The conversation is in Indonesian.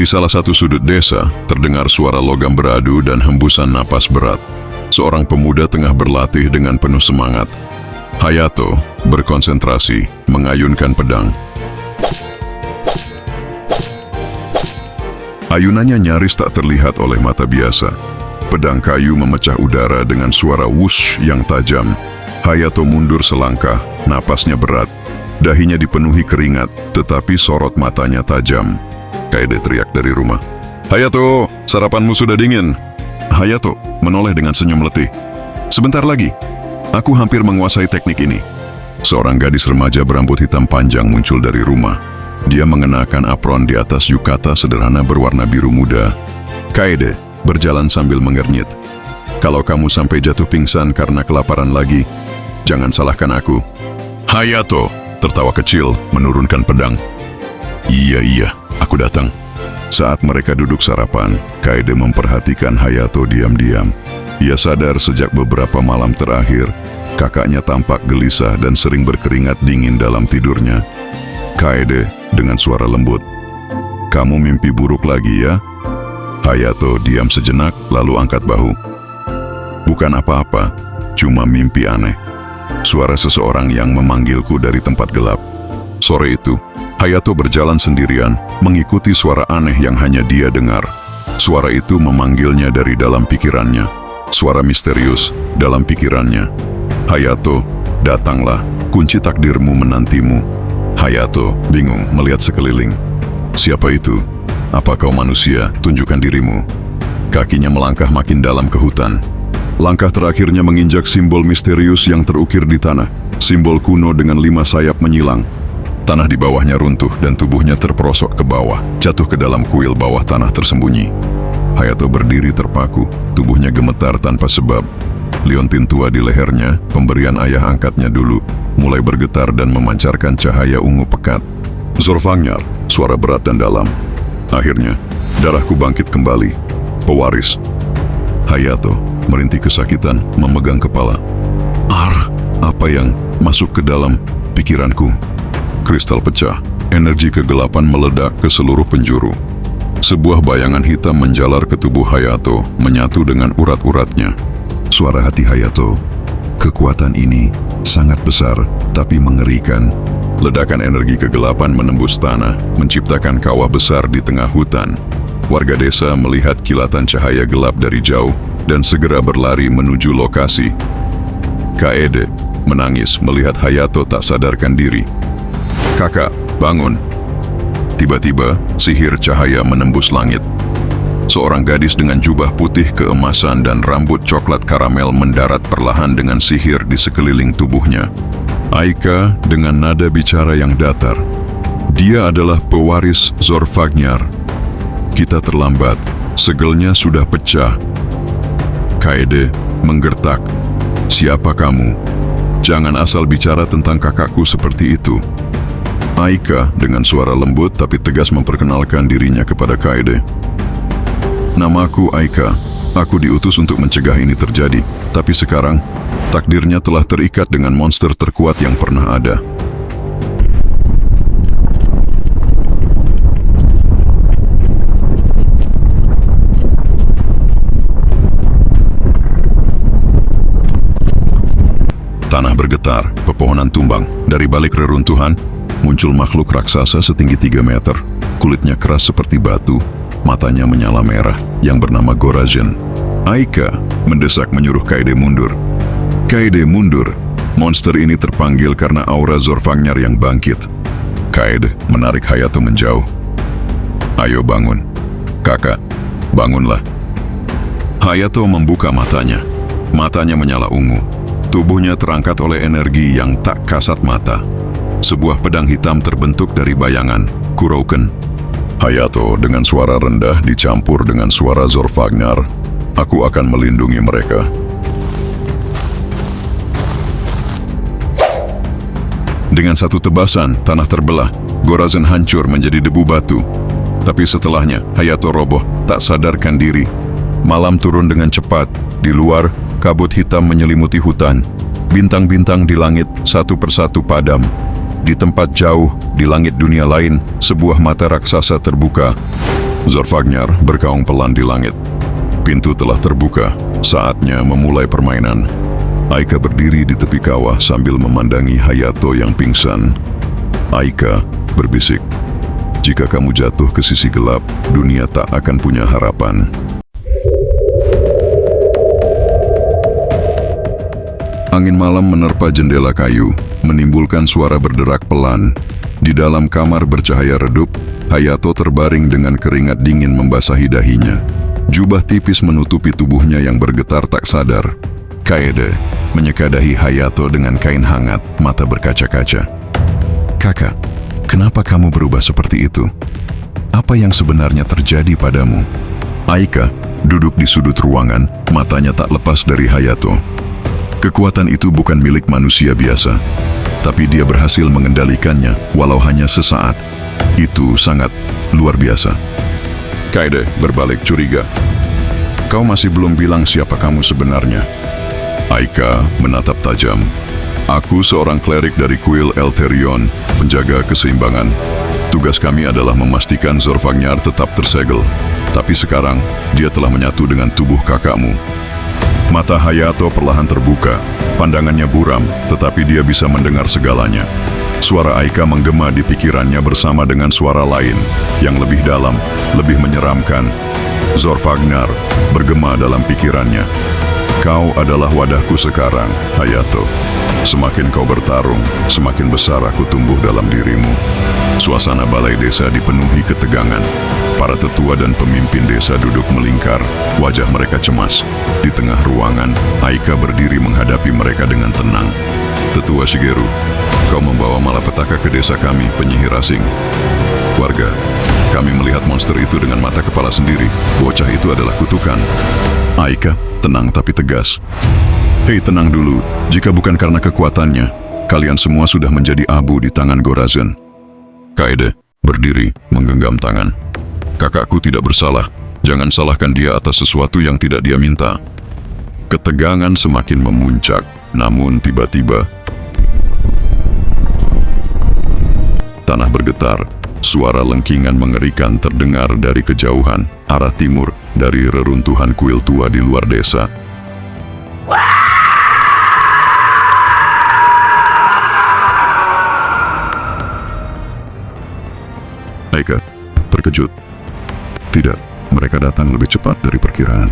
Di salah satu sudut desa, terdengar suara logam beradu dan hembusan napas berat. Seorang pemuda tengah berlatih dengan penuh semangat. Hayato berkonsentrasi, mengayunkan pedang. Ayunannya nyaris tak terlihat oleh mata biasa. Pedang kayu memecah udara dengan suara wush yang tajam. Hayato mundur selangkah, napasnya berat. Dahinya dipenuhi keringat, tetapi sorot matanya tajam. Kaede teriak dari rumah. "Hayato, sarapanmu sudah dingin." Hayato menoleh dengan senyum letih. "Sebentar lagi, aku hampir menguasai teknik ini." Seorang gadis remaja berambut hitam panjang muncul dari rumah. Dia mengenakan apron di atas yukata sederhana berwarna biru muda. Kaede berjalan sambil mengernyit. "Kalau kamu sampai jatuh pingsan karena kelaparan lagi, jangan salahkan aku." Hayato tertawa kecil, menurunkan pedang. Iya, aku datang." Saat mereka duduk sarapan, Kaede memperhatikan Hayato diam-diam. Ia sadar sejak beberapa malam terakhir, kakaknya tampak gelisah dan sering berkeringat dingin dalam tidurnya. Kaede dengan suara lembut, "Kamu mimpi buruk lagi ya?" Hayato diam sejenak lalu angkat bahu. "Bukan apa-apa, cuma mimpi aneh. Suara seseorang yang memanggilku dari tempat gelap." Sore itu, Hayato berjalan sendirian, mengikuti suara aneh yang hanya dia dengar. Suara itu memanggilnya dari dalam pikirannya. Suara misterius dalam pikirannya. "Hayato, datanglah, kunci takdirmu menantimu." Hayato bingung melihat sekeliling. "Siapa itu? Apa kau manusia? Tunjukkan dirimu." Kakinya melangkah makin dalam ke hutan. Langkah terakhirnya menginjak simbol misterius yang terukir di tanah. Simbol kuno dengan 5 sayap menyilang. Tanah di bawahnya runtuh dan tubuhnya terperosok ke bawah, jatuh ke dalam kuil bawah tanah tersembunyi. Hayato berdiri terpaku, tubuhnya gemetar tanpa sebab. Liontin tua di lehernya, pemberian ayah angkatnya dulu, mulai bergetar dan memancarkan cahaya ungu pekat. "Zorfagnar," suara berat dan dalam. "Akhirnya, darahku bangkit kembali. Pewaris." Hayato merintih kesakitan, memegang kepala. Apa yang masuk ke dalam pikiranku? Kristal pecah, energi kegelapan meledak ke seluruh penjuru. Sebuah bayangan hitam menjalar ke tubuh Hayato, menyatu dengan urat-uratnya. Suara hati Hayato, "Kekuatan ini sangat besar, tapi mengerikan." Ledakan energi kegelapan menembus tanah, menciptakan kawah besar di tengah hutan. Warga desa melihat kilatan cahaya gelap dari jauh dan segera berlari menuju lokasi. Kaede menangis melihat Hayato tak sadarkan diri. "Kakak, bangun." Tiba-tiba, sihir cahaya menembus langit. Seorang gadis dengan jubah putih keemasan dan rambut coklat karamel mendarat perlahan dengan sihir di sekeliling tubuhnya. Aika dengan nada bicara yang datar. "Dia adalah pewaris Zorfagnar. Kita terlambat, segelnya sudah pecah." Kaede menggertak. "Siapa kamu? Jangan asal bicara tentang kakakku seperti itu." Aika dengan suara lembut tapi tegas memperkenalkan dirinya kepada Kaede. "Namaku Aika. Aku diutus untuk mencegah ini terjadi. Tapi sekarang, takdirnya telah terikat dengan monster terkuat yang pernah ada." Tanah bergetar, pepohonan tumbang. Dari balik reruntuhan, muncul makhluk raksasa setinggi 3 meter. Kulitnya keras seperti batu, matanya menyala merah, yang bernama Gorazen. Aika mendesak menyuruh Kaede mundur. "Kaede mundur." Monster ini terpanggil karena aura Zorfagnar yang bangkit. Kaede menarik Hayato menjauh. "Ayo bangun. Kakak, bangunlah." Hayato membuka matanya. Matanya menyala ungu. Tubuhnya terangkat oleh energi yang tak kasat mata. Sebuah pedang hitam terbentuk dari bayangan, Kurouken. Hayato dengan suara rendah dicampur dengan suara Zorfagnar. "Aku akan melindungi mereka." Dengan satu tebasan, tanah terbelah. Gorazen hancur menjadi debu batu. Tapi setelahnya, Hayato roboh, tak sadarkan diri. Malam turun dengan cepat. Di luar, kabut hitam menyelimuti hutan. Bintang-bintang di langit satu persatu padam. Di tempat jauh, di langit dunia lain, sebuah mata raksasa terbuka. Zorvagnar berkaung pelan di langit. Pintu telah terbuka, saatnya memulai permainan. Aika berdiri di tepi kawah sambil memandangi Hayato yang pingsan. Aika berbisik, "Jika kamu jatuh ke sisi gelap, dunia tak akan punya harapan." Angin malam menerpa jendela kayu, menimbulkan suara berderak pelan. Di dalam kamar bercahaya redup, Hayato terbaring dengan keringat dingin membasahi dahinya. Jubah tipis menutupi tubuhnya yang bergetar tak sadar. Kaede menyekadahi Hayato dengan kain hangat, mata berkaca-kaca. "Kakak, kenapa kamu berubah seperti itu? Apa yang sebenarnya terjadi padamu?" Aika duduk di sudut ruangan, matanya tak lepas dari Hayato. Kekuatan itu bukan milik manusia biasa, tapi dia berhasil mengendalikannya walau hanya sesaat. Itu sangat luar biasa. Kaede berbalik curiga. "Kau masih belum bilang siapa kamu sebenarnya." Aika menatap tajam. "Aku seorang klerik dari kuil Elterion, penjaga keseimbangan. Tugas kami adalah memastikan Zorvagnar tetap tersegel. Tapi sekarang, dia telah menyatu dengan tubuh kakakmu." Mata Hayato perlahan terbuka, pandangannya buram, tetapi dia bisa mendengar segalanya. Suara Aika menggema di pikirannya bersama dengan suara lain, yang lebih dalam, lebih menyeramkan. Zorvagnar bergema dalam pikirannya. "Kau adalah wadahku sekarang, Hayato. Semakin kau bertarung, semakin besar aku tumbuh dalam dirimu." Suasana balai desa dipenuhi ketegangan. Para tetua dan pemimpin desa duduk melingkar, wajah mereka cemas. Di tengah ruangan, Aika berdiri menghadapi mereka dengan tenang. "Tetua Shigeru, kau membawa malapetaka ke desa kami, penyihir asing. Warga, kami melihat monster itu dengan mata kepala sendiri. Bocah itu adalah kutukan." Aika tenang tapi tegas. "Hei, tenang dulu. Jika bukan karena kekuatannya, kalian semua sudah menjadi abu di tangan Gorazen." Kaede berdiri menggenggam tangan. "Kakakku tidak bersalah. Jangan salahkan dia atas sesuatu yang tidak dia minta." Ketegangan semakin memuncak, namun tiba-tiba tanah bergetar. Suara lengkingan mengerikan terdengar dari kejauhan, arah timur, dari reruntuhan kuil tua di luar desa. Aika terkejut. Tidak, mereka datang lebih cepat dari perkiraan.